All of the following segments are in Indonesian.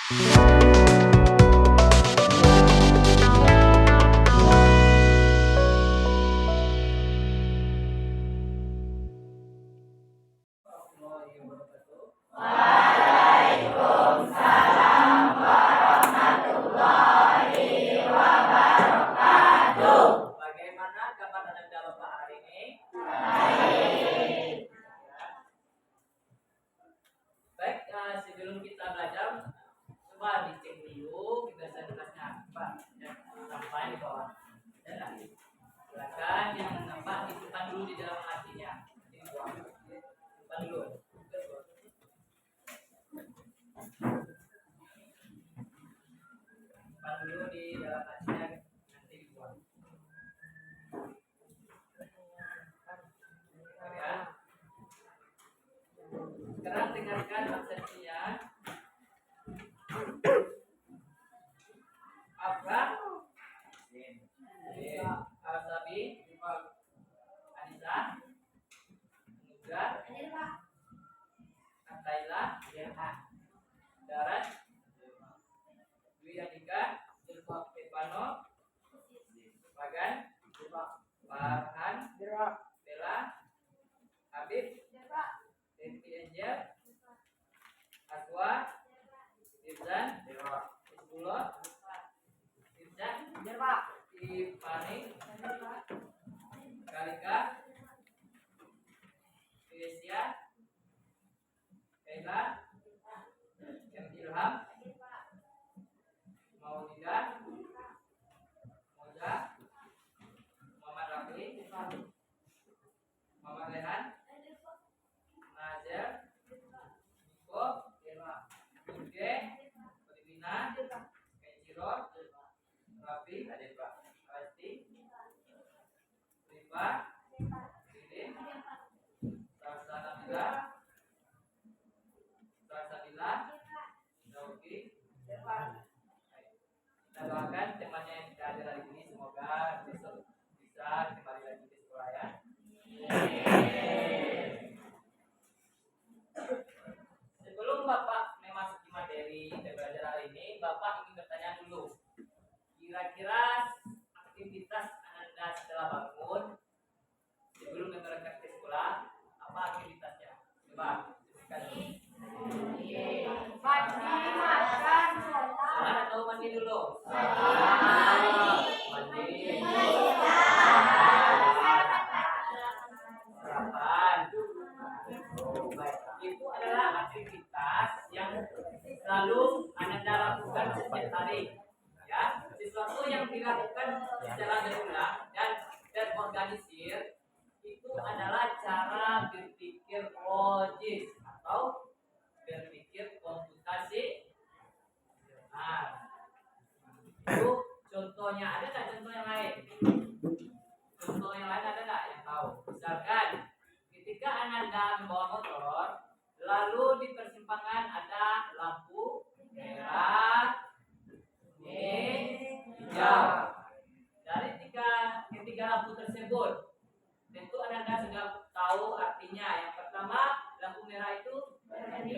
Bagaimana kabar Anda Bapak hari ini? Baik, sebelum kita belajar, coba dicek dulu kebiasaan-kebiasaannya apa dan sampai di bawah. Dan silakan yang nampak disimpan dulu di dalam hatinya. Simpan dulu. Simpan dulu di dalam hatinya, nanti dibuang. Ya. Sekarang dengarkan absensinya. Apa? Al-Sabi, Anissa, Nugra, Ataila, Darat, Dwi Andika, Stefano, Pagan, Farhan, Bella, Habib, Devi Angel, Aswa, Irzan, Isbullah, Irjan, Ipani, Kalika, Kesia, Kaila, Ilham, Maudida, Moza, Muhammad Rafi, Muhammad Rehan, Nazer, Niko, Uge, Odibina, Kenjiro, Rafi, Asti, Rifa, Lilin, Salsabila, Dauki. Kita doakan temannya yang tidak ada hari ini, semoga besok bisa kembali lagi ke sekolah ya. Sebelum Bapak memasuki materi dan belajar hari ini, Bapak ingin bertanya dulu. Kira-kira aktivitas Anda setelah bangun sebelum berangkat ke sekolah, apa aktivitasnya? Coba sebutkan dulu. Sholat atau mandi dulu? Mandi. Sarapan. Itu adalah aktivitas yang selalu Anda lakukan setiap hari. Ya, sesuatu yang dilakukan secara berulang dan terorganisir itu adalah cara berpikir logis atau berpikir komputasi. Nah, itu contohnya, ada nggak contoh yang lain? Contoh yang lain ada nggak yang tahu? Misalkan ketika Anda membawa motor, lalu di persimpangan ada lampu merah, kuning, hijau. Dari ketiga lampu tersebut, tentu Anda sudah tahu artinya. Yang pertama, lampu merah itu berhenti.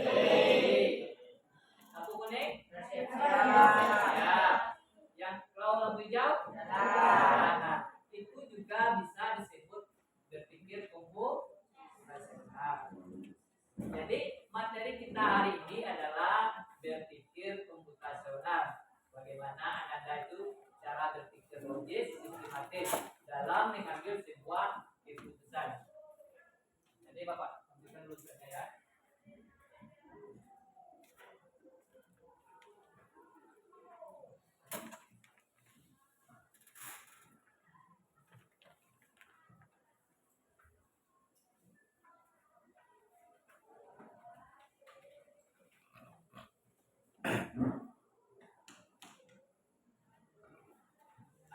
Lampu kuning? Ya. Yang kalau lampu hijau? Nah, itu juga bisa disebut berpikir komputasional. Jadi materi kita hari ini adalah berpikir komputasional. Bagaimana Anda itu cara berpikir logis, sistematis dalam mengambil sebuah keputusan. Jadi Bapak, lanjutkan dulu ya.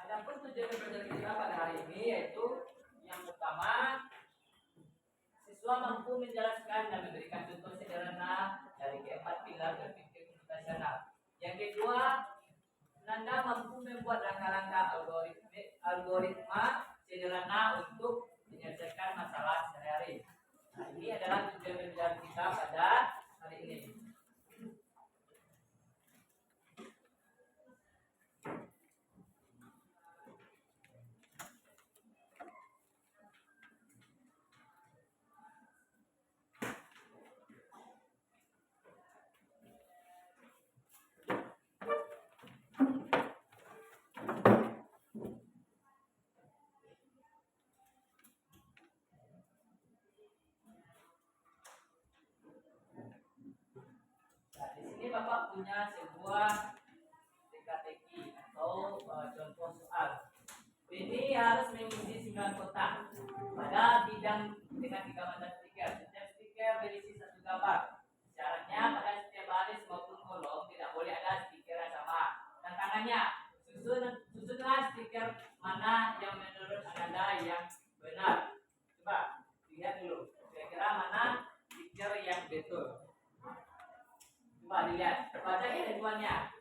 Adapun tujuan belajar kita pada hari ini yaitu yang pertama, siswa mampu menjelaskan dan memberikan contoh sederhana dari keempat pilar berpikir komputasional. Yang kedua, Anda mampu membuat langkah-langkah algoritma sederhana untuk menyelesaikan masalah sehari-hari. Nah, ini adalah tujuan belajar kita pada hari ini. Bapak punya sebuah teka-teki atau contoh soal. Ini harus mengisi 9 kotak pada bidang dengan 3 mata stiker. Setiap stiker berisi 1 gambar. Syaratnya pada setiap baris maupun kolom tidak boleh ada stiker yang sama. Tantangannya, susunlah stiker mana yang menurut Anda yang benar. Coba lihat dulu. Kira-kira mana stiker yang betul. Coba dilihat. Baca ketentuannya.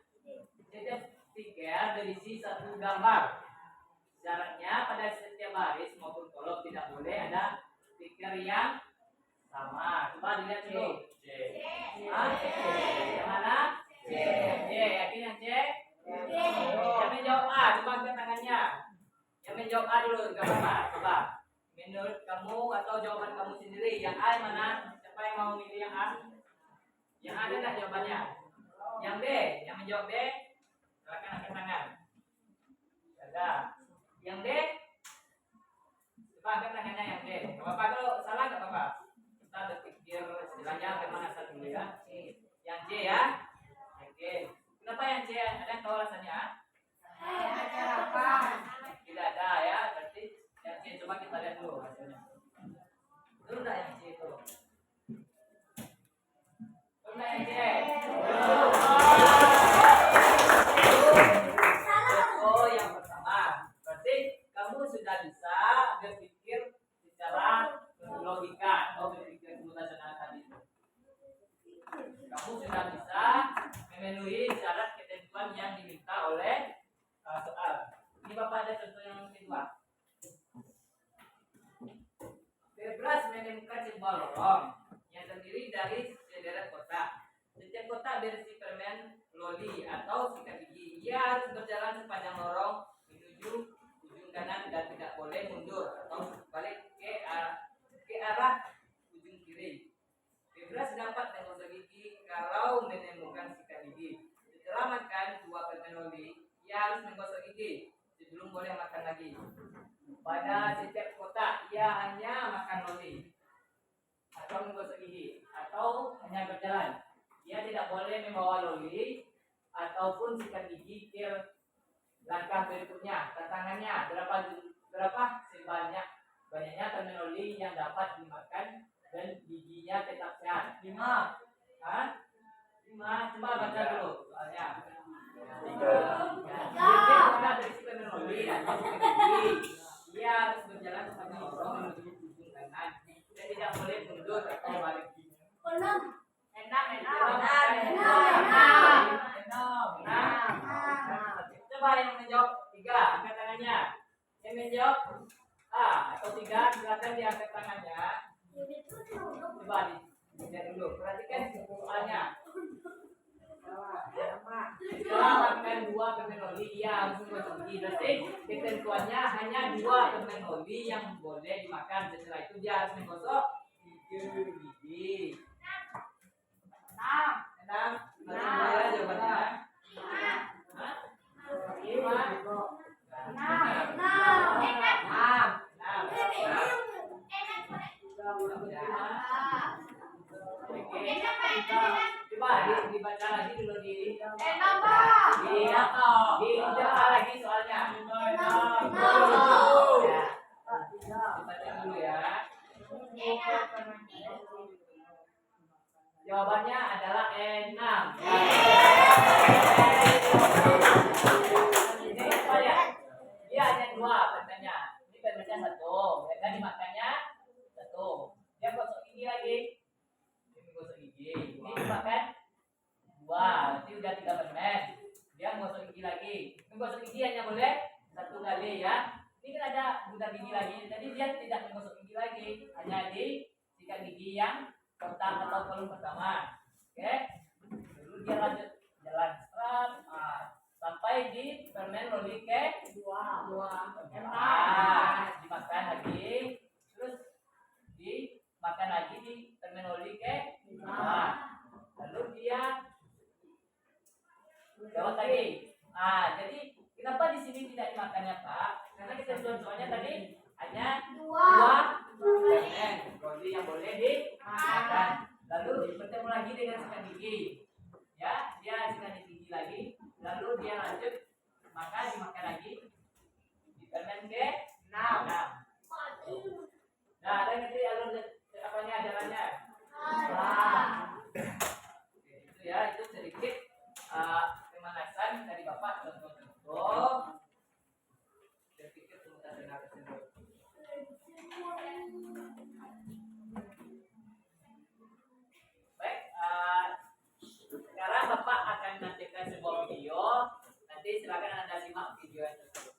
Setiap stiker berisi 1 gambar. Syaratnya pada setiap baris maupun kolom tidak boleh ada stiker yang sama. Coba dilihat dulu. C. Yang mana? C. Yakin yang C? Yang menjawab A, coba angkat tangannya. Yang menjawab A dulu, gak apa-apa. Coba. Menurut kamu atau jawaban kamu sendiri, yang A yang mana? Siapa yang mau milih yang A? Yang A ada nggak jawabannya? Yang B, yang menjawab B, silakan angkat tangan. Ada. Yang D, coba angkat tangannya yang D. Gak apa-apa, kalau salah gak apa-apa. Kita berpikir istilahnya bagaimana asal dulu ya. Yang C ya. Oke. Kenapa yang C? Ada yang tahu alasannya? Ada apa? Tidak ada ya. Berarti yang C coba kita lihat dulu hasilnya. Betul nggak yang C itu? Betul nggak yang C? Oh, yang pertama. Berarti kamu sudah bisa berpikir secara logika atau berpikir komputasional tadi. Kamu sudah bisa memenuhi syarat ketentuan yang diminta oleh soal. Ini Bapak ada contoh yang kedua. Bebras menemukan sebuah lorong yang terdiri dari sederet kotak. Setiap kotak berisi permen loli atau sikat gigi. Ia harus berjalan sepanjang lorong menuju ujung kanan dan tidak boleh mundur atau balik ke arah ujung kiri. Bebras dapat menggosok gigi kalau menemukan sikat gigi. Setelah makan 2 permen loli, ia harus menggosok gigi sebelum boleh makan lagi. Pada setiap kotak, ia hanya makan loli atau menggosok gigi atau hanya berjalan. Ia tidak boleh membawa loli ataupun sikat gigi ke langkah berikutnya. Tantangannya berapa banyaknya permen loli yang dapat dimakan dan giginya tetap sehat. 5. Hah? 5. Coba baca dulu soalnya. 3. Tidak berisi permen loli atau sikat gigi. Ia harus berjalan sepanjang lorong menuju ujung kanan dan tidak boleh mundur atau balik. 6. Coba yang menjawab 3, angkat tangannya. Yang menjawab A atau 3, silakan diangkat tangannya. Coba dilihat dulu, perhatikan soalnya. Setelah makan 2 permen loli, ia harus menggosok gigi. Berarti ketentuannya hanya 2 permen loli yang boleh dimakan. Setelah itu dia harus menggosok gigi. 6. Bagaimana jawabannya? 5. Coba dibaca lagi dulu dibaca lagi soalnya. Dibaca dulu ya. Jawabannya adalah 6. Ini apa ya? Dia hanya 2 katanya. Ini permennya 1. Ya kan dimakannya 1. Dia gosok gigi lagi. Ini gosok gigi. Ini dimakan 2. Berarti udah 3 permen. Dia gosok gigi lagi. Ini gosok gigi hanya boleh 1 kali ya. Ini kan ada gudang gigi lagi. Jadi dia tidak menggosok gigi lagi. Hanya di sikat gigi yang kotak atau kolom pertama. Oke. Lalu dia lanjut jalan sampai di permen loli ke 2. Dimakan lagi. Terus dimakan lagi di permen loli ke 5. Lalu dia jawab lagi. Jadi kenapa di sini tidak dimakannya Pak? Karena kita contohnya tadi hanya 2 permen loli yang boleh dimakan. Lalu bertemu lagi dengan sikat gigi. Ya, pemanasan dari Bapak contoh-contoh berpikir pemutasan tersebut. Baik, sekarang Bapak akan menampilkan sebuah video. Nanti silakan Anda simak video tersebut.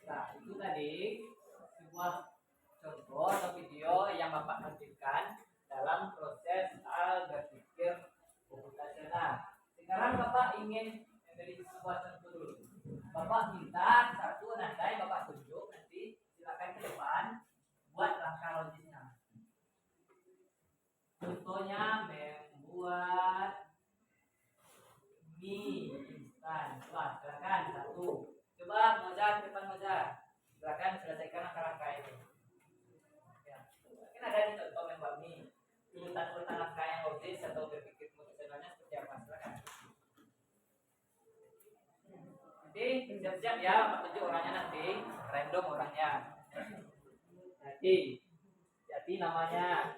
Nah, itu tadi sebuah contoh atau video yang Bapak tampilkan dalam proses berpikir komputasional. Sekarang Bapak ingin memberi sebuah contoh dulu. Bapak minta satu nandai, Bapak tunjuk, nanti silakan ke depan buat langkah logisnya. Contohnya membuat mie instan. Wah, silakan satu. Coba Moza, depan Moza. Silakan selesaikan langkah-langkah ini. Ya. Mungkin ada di contoh membuat mie. Urutan-urutan langkah yang logis atau berpikir profesionalnya seperti apa? Silakan. Nanti siap-siap ya, Pak tunjuk orangnya nanti. Random orangnya. Jadi namanya.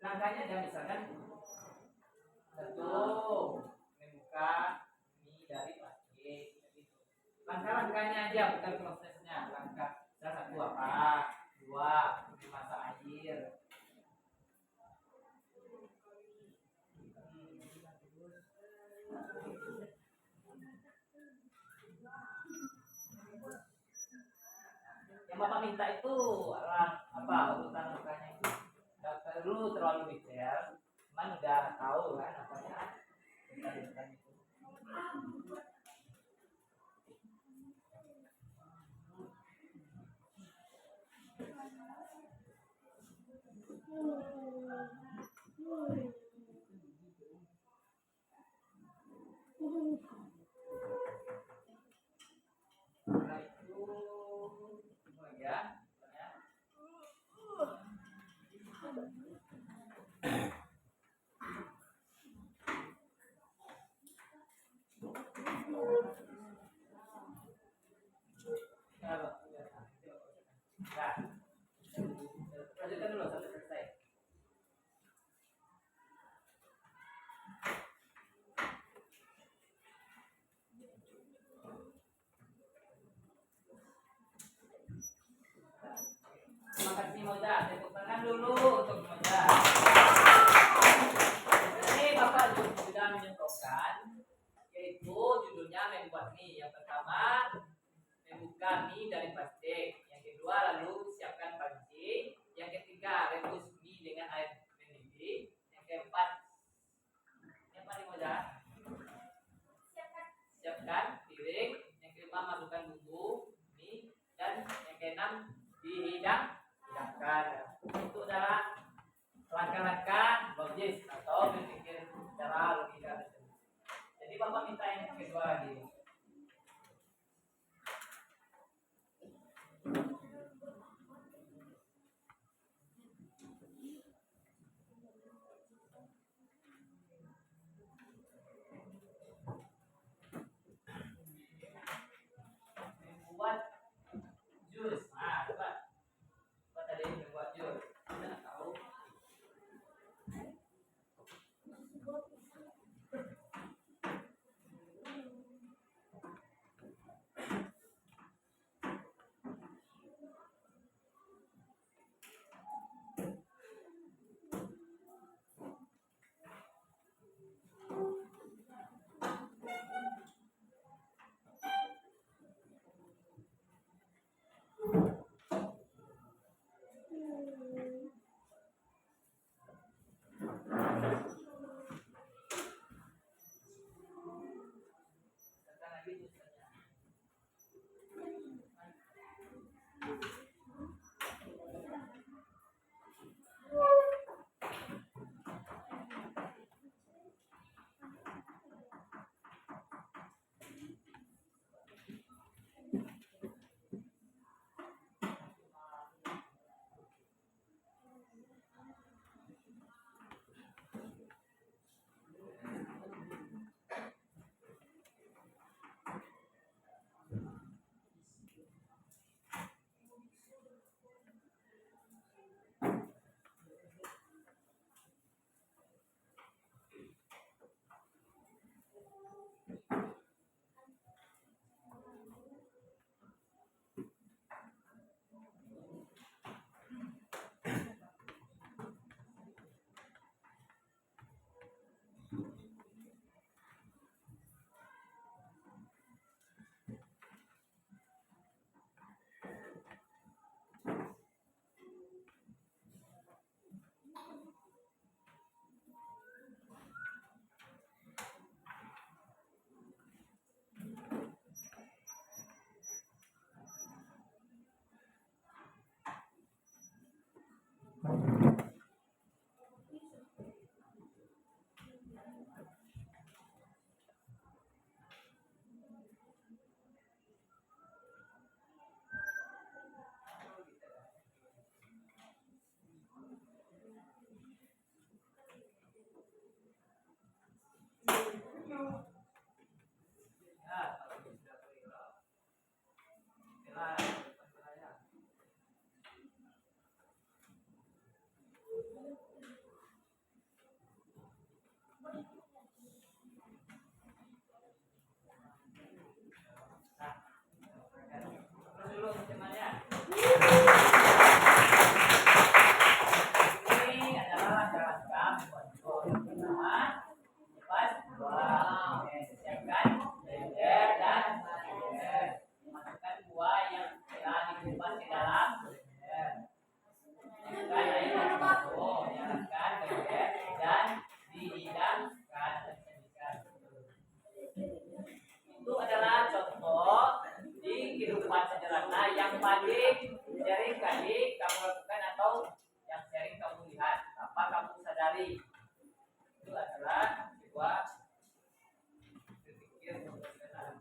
Langkahnya dia misalkan satu membuka mie dari plastik, gitu. Langkah-langkahnya aja, bukan prosesnya. Langkah salah satu apa? Dua, masak air. Yang Bapak minta itu apa urutan langkahnya itu? Nggak perlu terlalu detail, cuman udah tahu kan apanya urutan itu. Setelah itu ya, nah, lanjutkan dulu sampai selesai. Terima kasih Moza, tepuk tangan dulu untuk Moza. Ini Bapak sudah menyentuhkan, yaitu judulnya membuat mie. Yang pertama, membuka mie dari plastik. Yang kedua, lalu siapkan panci. Yang ketiga, rebus mie dengan air mendidih. Yang keempat, yang paling mudah, siapkan piring. Yang kelima, masukkan bumbu mie. Dan yang keenam, dihidangkan. Itu adalah langkah-langkah logis atau berpikir secara logika tersebut. Jadi Bapak minta yang kedua lagi. sederhana yang paling sering kali kamu lakukan atau yang sering kamu lihat, apa kamu sadari. Itu adalah sebuah berpikir profesional.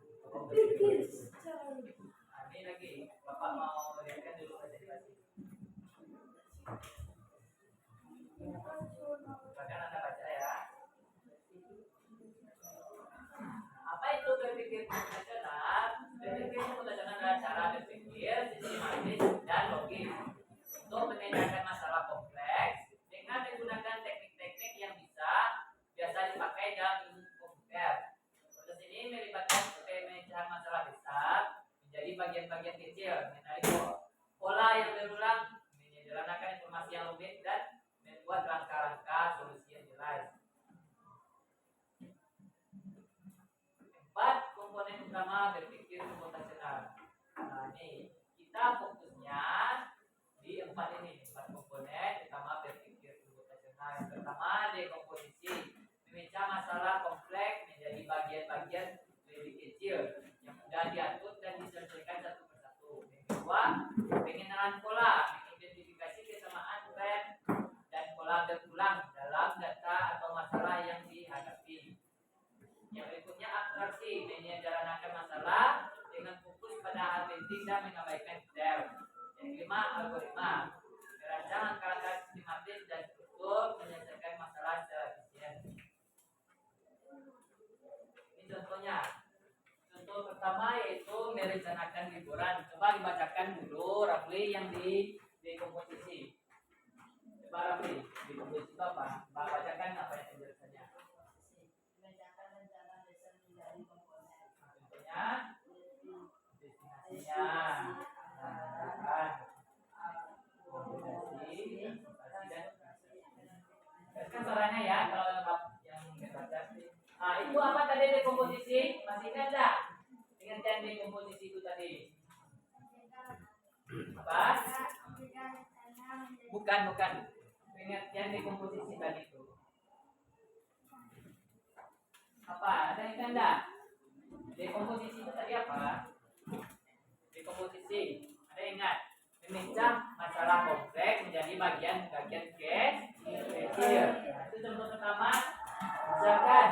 Ini lagi, Bapak mau lihatkan dulu presentasi. Bahkan Anda baca ya. Apa itu berpikir profesional? Berpikir profesional adalah cara berpikir sistematis dan logis untuk memecahkan masalah kompleks dengan menggunakan teknik-teknik yang biasa dipakai dalam ilmu komputer. Proses ini melibatkan pemecahan masalah besar menjadi bagian-bagian kecil, mengenali pola yang berulang, menyederhanakan informasi yang rumit dan membuat rangka-rangka solusi yang jelas. 4 komponen utama berpikir komputasional. Nah, ini kita fokusnya di 4 ini, 4 komponen utama berpikir komputasional. Yang pertama, dekomposisi, memecah masalah kompleks menjadi bagian-bagian lebih kecil yang mudah diatur dan diselesaikan satu persatu. Yang kedua, pengenalan pola, mengidentifikasi kesamaan tren dan pola berulang dalam data atau masalah yang dihadapi. Yang berikutnya, abstraksi, menyederhanakan masalah dengan fokus pada hal penting dan mengabaikan detail. Yang kelima, algoritma, merancang langkah-langkah sistematis dan struktur menyelesaikan masalah secara efisien. Ini contohnya. Contoh pertama yaitu merencanakan liburan. Coba dibacakan dulu Rafli yang di dekomposisi. Coba Rafli, dekomposisi itu apa? Bacakan apa yang penjelasannya. Contohnya destinasinya, kan suaranya ya kalau yang baca. Nah, itu apa tadi dekomposisi? Masih ingat enggak? Ingat dekomposisi itu tadi? Apa? Bukan. Ingat yang dekomposisi tadi itu. Apa? Ada yang ingat enggak? Dekomposisi itu tadi apa? Dekomposisi. Ada yang ingat? Memecah masalah kompleks menjadi bagian-bagian kecil. Itu contoh pertama. Misalkan,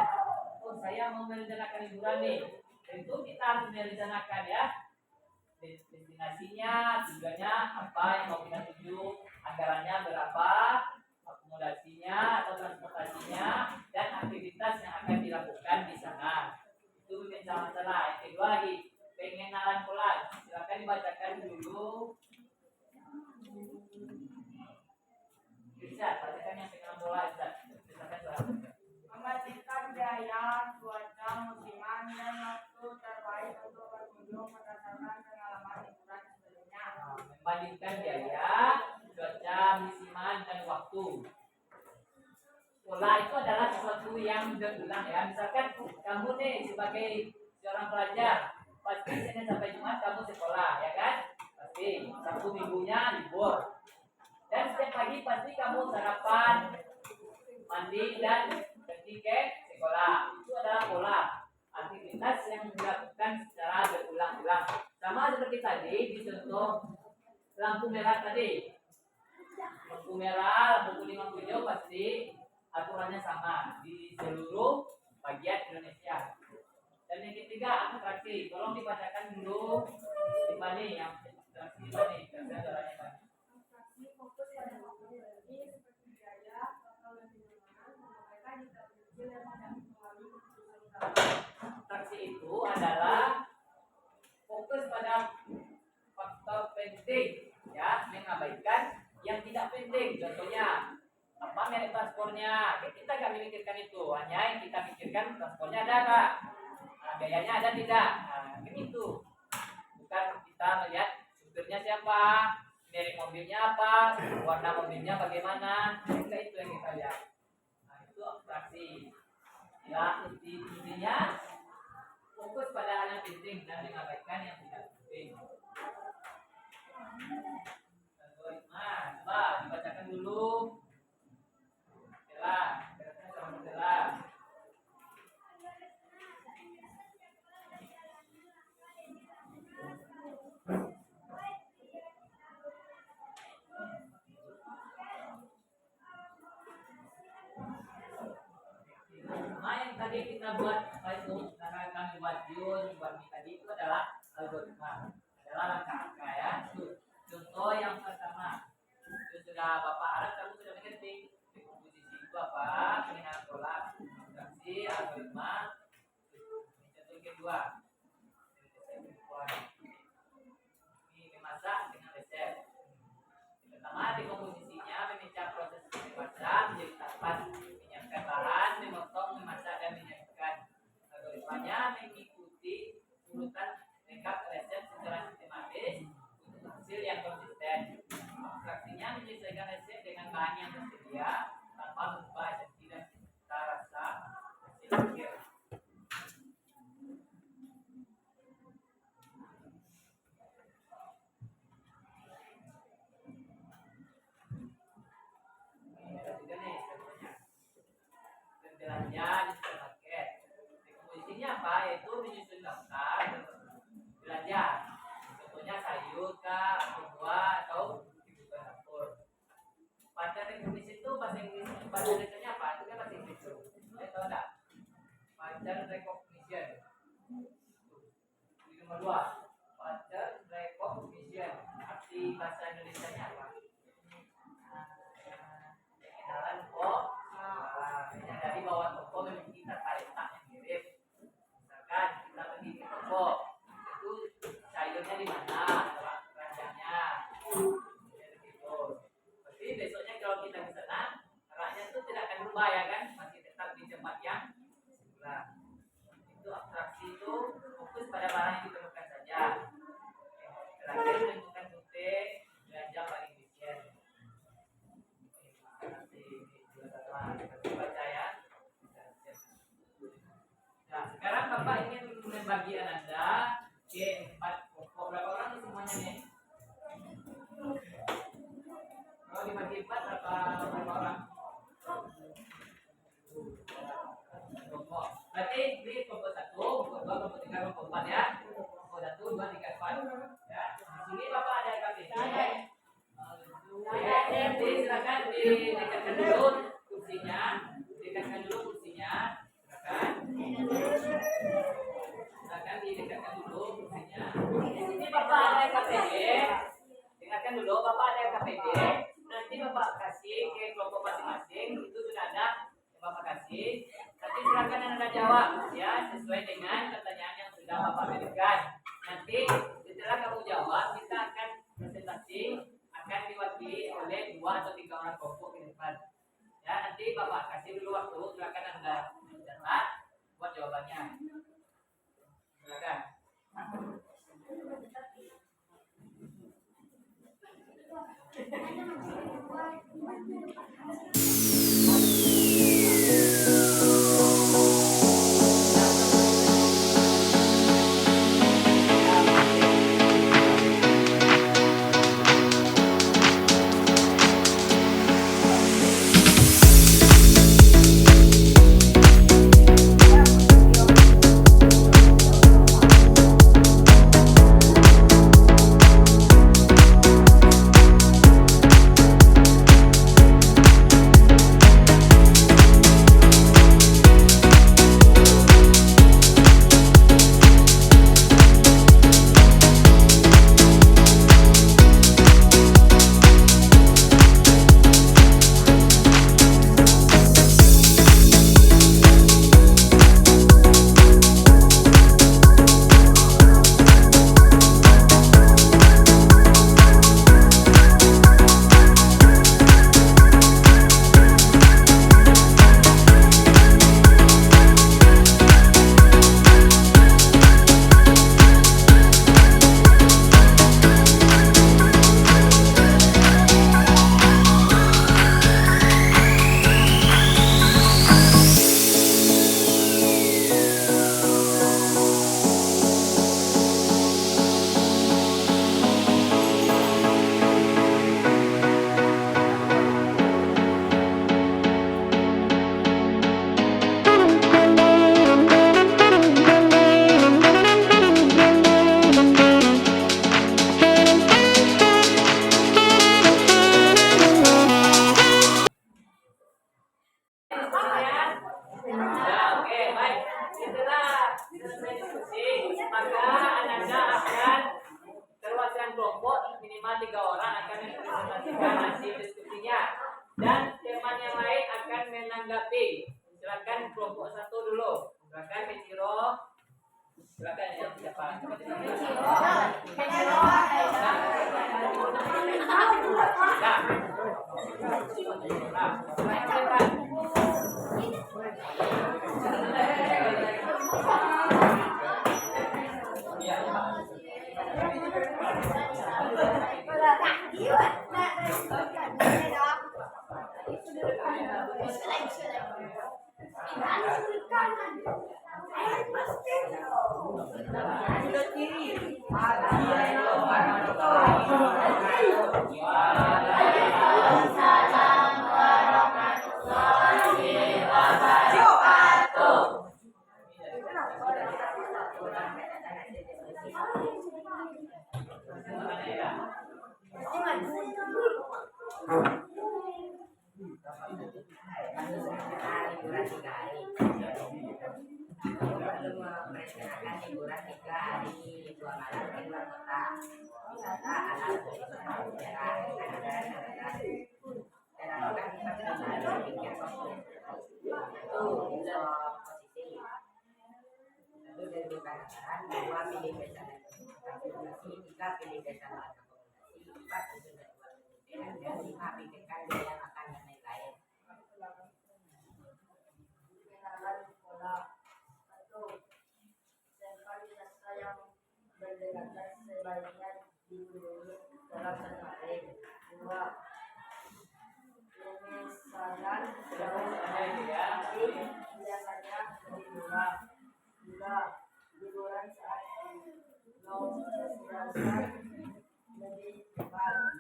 saya mau merencanakan liburan nih. Tentu kita harus merencanakan ya. Destinasinya, tujuannya apa yang mau kita tuju, anggarannya berapa, akomodasinya atau transportasinya, dan aktivitas yang akan dilakukan di sana. Itu memecah masalah. Yang kedua lagi, pengenalan pola. Silakan dibacakan dulu. Bisa, bacakan yang pengenalan pola. Silakan suara. Memastikan biaya, cuaca, musiman, dan waktu terbaik untuk berkunjung berdasarkan pengalaman liburan sebelumnya. Membandingkan biaya, cuaca, musiman, dan waktu. Pola itu adalah sesuatu yang berulang ya. Misalkan kamu nih sebagai seorang pelajar, pasti Senin sampai Jumat kamu sekolah, ya kan? Pasti Sabtu Minggunya libur. Dan setiap pagi pasti kamu sarapan, mandi dan pergi ke sekolah. Itu adalah pola aktivitas yang dilakukan secara berulang-ulang. Sama seperti tadi di contoh lampu merah tadi. Lampu merah, lampu kuning, lampu hijau pasti aturannya sama di seluruh bagian Indonesia. Dan yang ketiga, abstraksi. Tolong dibacakan dulu di mana yang abstraksi di mana? Karena caranya apa? Abstraksi fokus pada metodologi seperti biaya, total dan penerimaan, menyampaikan detail kecil yang tidak mempengaruhi keputusan utama. Abstraksi itu adalah fokus pada faktor penting, ya, mengabaikan yang tidak penting. Contohnya apa merek transportnya? Kita nggak memikirkan itu, hanya yang kita pikirkan transportnya ada nggak, biayanya ada tidak. Nah, begitu. Bukan kita melihat supirnya siapa, merek mobilnya apa, warna mobilnya bagaimana. Enggak, itu yang kita lihat. Nah, itu abstraksi. Ya, intinya fokus pada hal yang penting dan mengabaikan yang tidak penting. Algoritma, coba dibacakan dulu. Jelas. tadi kita buat apa itu? Karena kami buat buat tadi itu adalah algoritma, adalah langkah-langkah ya. Contoh yang pertama, itu sudah Bapak harap kamu sudah mengerti komposisi itu apa, penggunaan pola, abstraksi, algoritma. Contoh kedua, ini memasak dengan resep. Pertama, di komposisinya memecah proses memasak menjadi tahapan, menyiapkan bahan, memotong, memasak dan menyiapkan. Algoritmanya mengikuti urutan lengkap resep secara sistematis untuk hasil yang konsisten. Abstraksinya menyesuaikan resep dengan bahan yang tersedia tanpa mengubah dan tidak rasa hasil akhir. Belanja di supermarket. Komposisinya apa? Yaitu menyusun daftar belanja. Contohnya sayur, atau buah, atau kebutuhan dapur. Pada komposisi itu bahasa Inggris, bahasa Indonesia apa? Itu kan bahasa Inggris. Saya tahu enggak? Pattern recognition. Nomor 2. Pattern recognition. Arti bahasa Indonesia-nya apa? Pengenalan kok. Dari bawah toko memiliki tata letak yang mirip. Misalkan kita pergi ke toko, itu sayurnya di mana, keranjangnya, begitu. Berarti besoknya kalau kita ke sana, arahnya itu tidak akan berubah ya kan, masih tetap di tempat yang semula. Itu abstraksi itu fokus pada barang yang ditemukan saja. Terakhir menentukan rute belanja paling efisien. Nah, sekarang Bapak ingin membagi Anda ke 4 pokok. Berapa orang nih semuanya nih? Kalau dibagi 4 berapa orang? Pokok. Berarti di pokok 1, pokok 2, pokok 3, pokok 4 ya. Pokok 1, 2, 3, 4. Ya. Di sini Bapak ada KPD. Jadi silakan didekatkan dulu kursinya, silakan didekatkan dulu kursinya. Di sini Bapak ada KPD, dengarkan dulu Bapak ada KPD. Nanti Bapak kasih ke kelompok masing-masing, itu sudah ada yang Bapak kasih. Nanti silakan Anda jawab ya sesuai dengan pertanyaan yang sudah Bapak berikan. Nanti setelah kamu jawab, kita akan presentasi akan diwakili oleh 2 atau 3 orang kelompok ke depan. Ya, nanti Bapak kasih dulu waktu, silakan Anda mencatat buat jawabannya. Silakan. liburan 3 hari. Perlu merencanakan liburan 3 hari 2 malam ke luar kota. Wisata alam sejarah dan lakukan perjalanan pikir positif. Itu posisi. Satu dari bukan saran, 2 pilih besaran akomodasi, 3 pilih besaran akomodasi, 4 usul dan 5 pikirkan biaya makan dan lain-lain. Berdekatan sebaiknya dikunjungi dalam 1 hari. 2. Pemesanan biasanya lebih murah. 3. Liburan saat low season lebih cepat.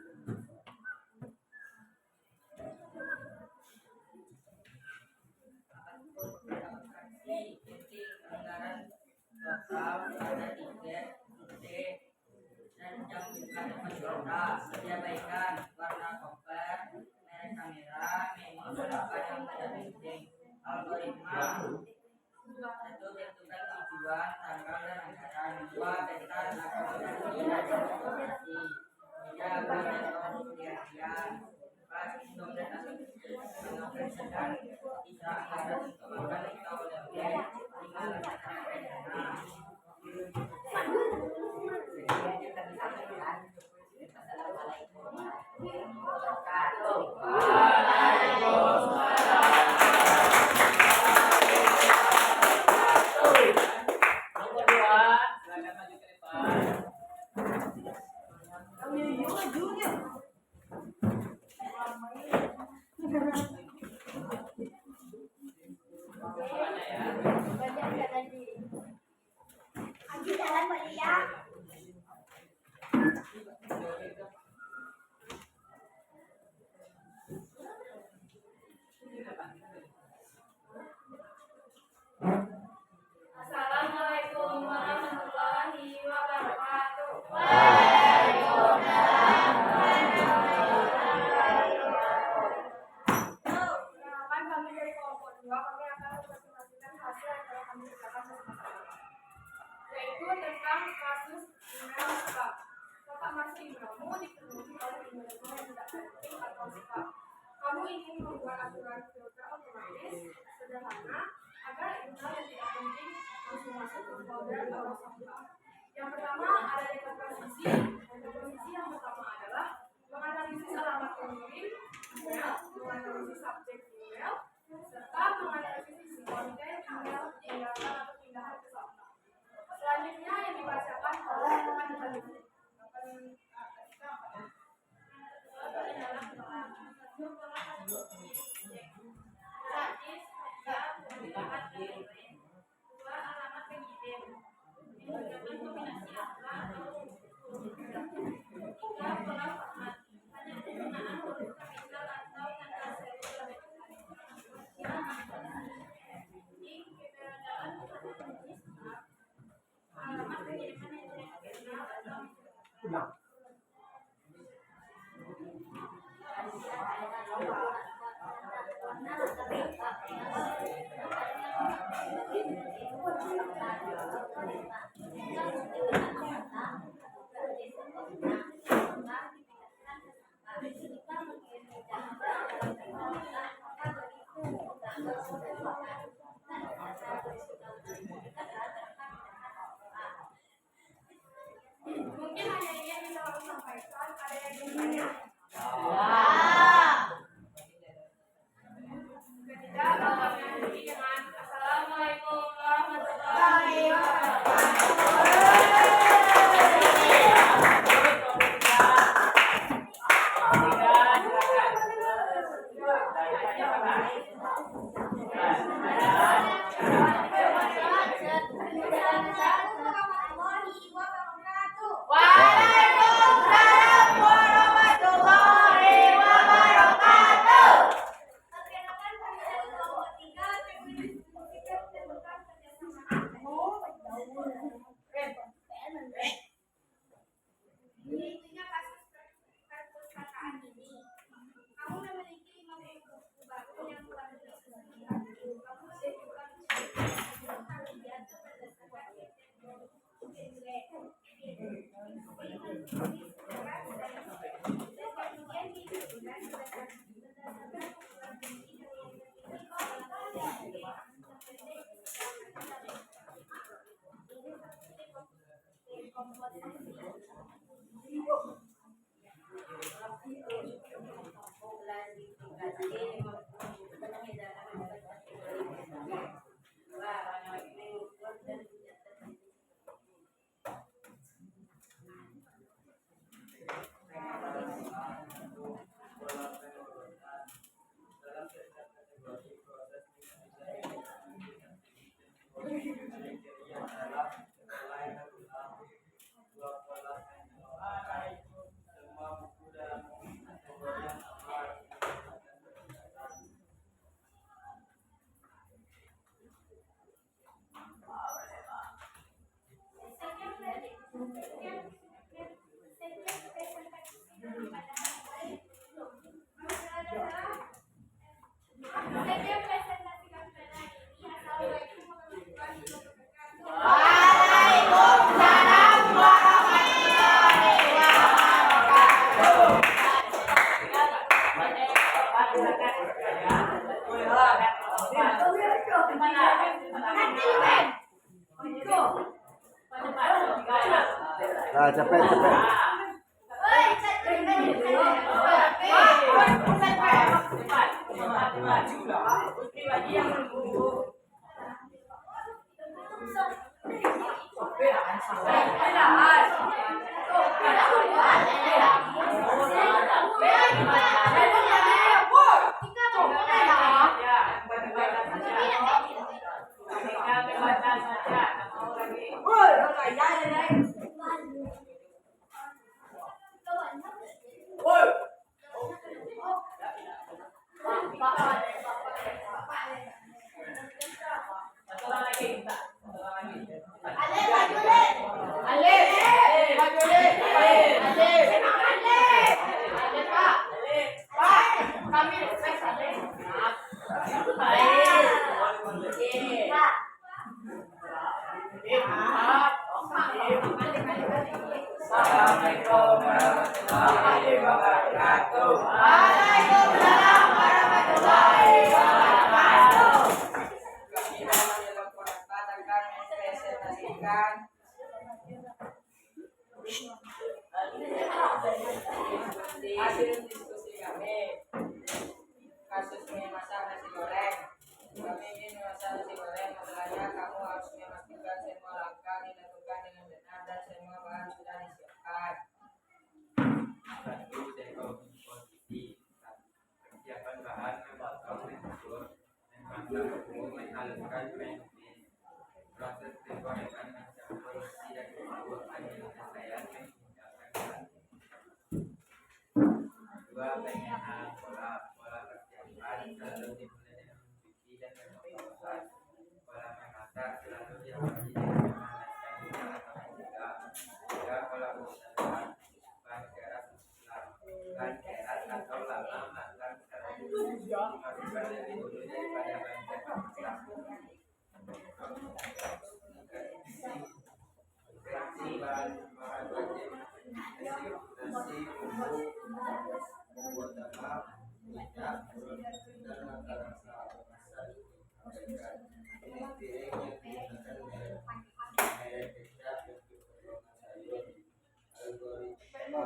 Anggaran total ada tiket, dan jam buka tempat wisata, sedia warna koper, merek kamera, menu berapa yang tidak penting, algoritma. 1. Tentukan tujuan, tanggal dan anggaran. 2. Peta akomodasi dan transportasi. 3. Budget pembelian. 4. Hitung dan mengoperasikan. 3. Anggaran untuk makan atau oleh-oleh. 5. Rencana rencana. Assalamualaikum Nomor 2, silakan maju ke depan. Mana ya? Assalamualaikum warahmatullahi wabarakatuh. Perkenalkan, kami dari kelompok 2, kami akan mempresentasikan hasil yang telah kami kerjakan bersama-sama, yaitu tentang kasus email spam. Kakak masuk emailmu dipenuhi oleh email-email yang tidak penting atau spam. Kamu ingin membuat aturan filter otomatis sederhana agar email yang tidak penting langsung masuk ke folder atau spam. Yang pertama ada dekomposisi. Dekomposisi yang pertama adalah menganalisis alamat pengirim email, menganalisis subjek email, serta menganalisis isi konten email, tinggalkan atau pindahan ke spam. Selanjutnya yang dibacakan oleh teman peneliti. Alamat pengirim. Menggunakan kombinasi angka atau huruf. 3. Pola format. Hanya penggunaan huruf kapital atau tanda seru. 4. Keberadaan jenis alamat pengiriman yang tidak dikenal atau mungkin hanya ini yang bisa aku sampaikan. Ada yang ingin bertanya? Tidak, kami akhiri dengan Assalamualaikum warahmatullahi wabarakatuh. Nah, cepet cepet. Assalamualaikum warahmatullahi wabarakatuh. Waalaikumsalam warahmatullahi wabarakatuh. Kita melakukan akan mempresentasikan hasil diskusi kami kasusnya masak nasi goreng. Kami ingin memasak nasi goreng, masalahnya kamu harus memastikan semua langkah dilakukan dengan benar dan semua bahan sudah disiapkan. Satu, posisi persiapan bahan memotong mencukur menghaluskan pengumis proses penggorengan mencampur isi dan bumbu hanya penyelesaian menghidangkan dua pengenal pola persiapan selalu dimulai dengan mencuci dan memotong bahan pola memasak selalu diawali dengan memanaskan minyak atau menjaga tiga pola penggunaan bahan garam dan keras atau lama matang secara dimasukkan lebih dulu daripada bahan masak. Seksi bahan wajib nasi bumbu bumbu tambah minyak dan rasa masak. Ini piring yang digunakan merek kecap untuk potongan sayur. Algoritma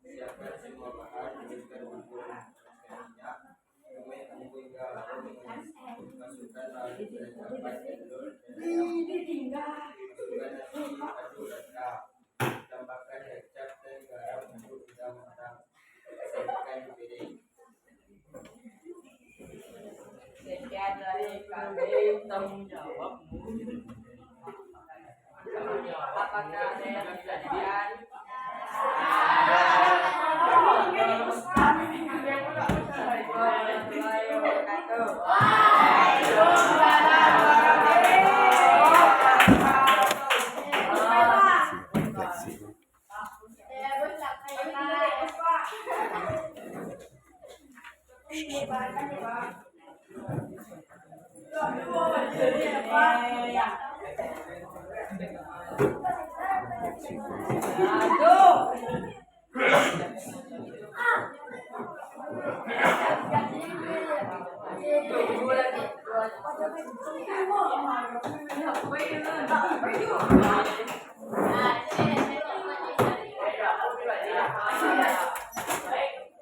siapkan semua bahan, berikan bumbu minyak, tumis bumbu hingga larut, masukkan lalu cabai telur, masukkan nasi, aduk rata, tambahkan kecap dan garam untuk hingga matang, siapkan di piring. Sekian dari kami tanggung jawabmu. Apakah ada yang ditanyakan? Aduh. Baik,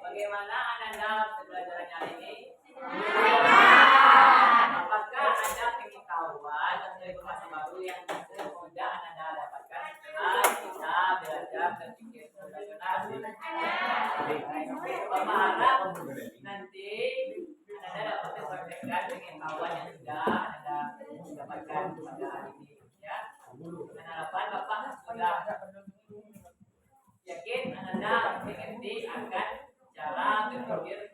bagaimana Ananda pembelajaran hari ini? Apakah ada pengetahuan atau informasi baru yang sudah Ananda dapatkan setelah kita belajar berpikir rasional? Bapak harap nanti Ananda dapat mempraktekkan pengetahuan yang sudah Ananda dapatkan pada hari ini, ya. Dan harapan Bapak sudah yakin Ananda mengerti akan cara berpikir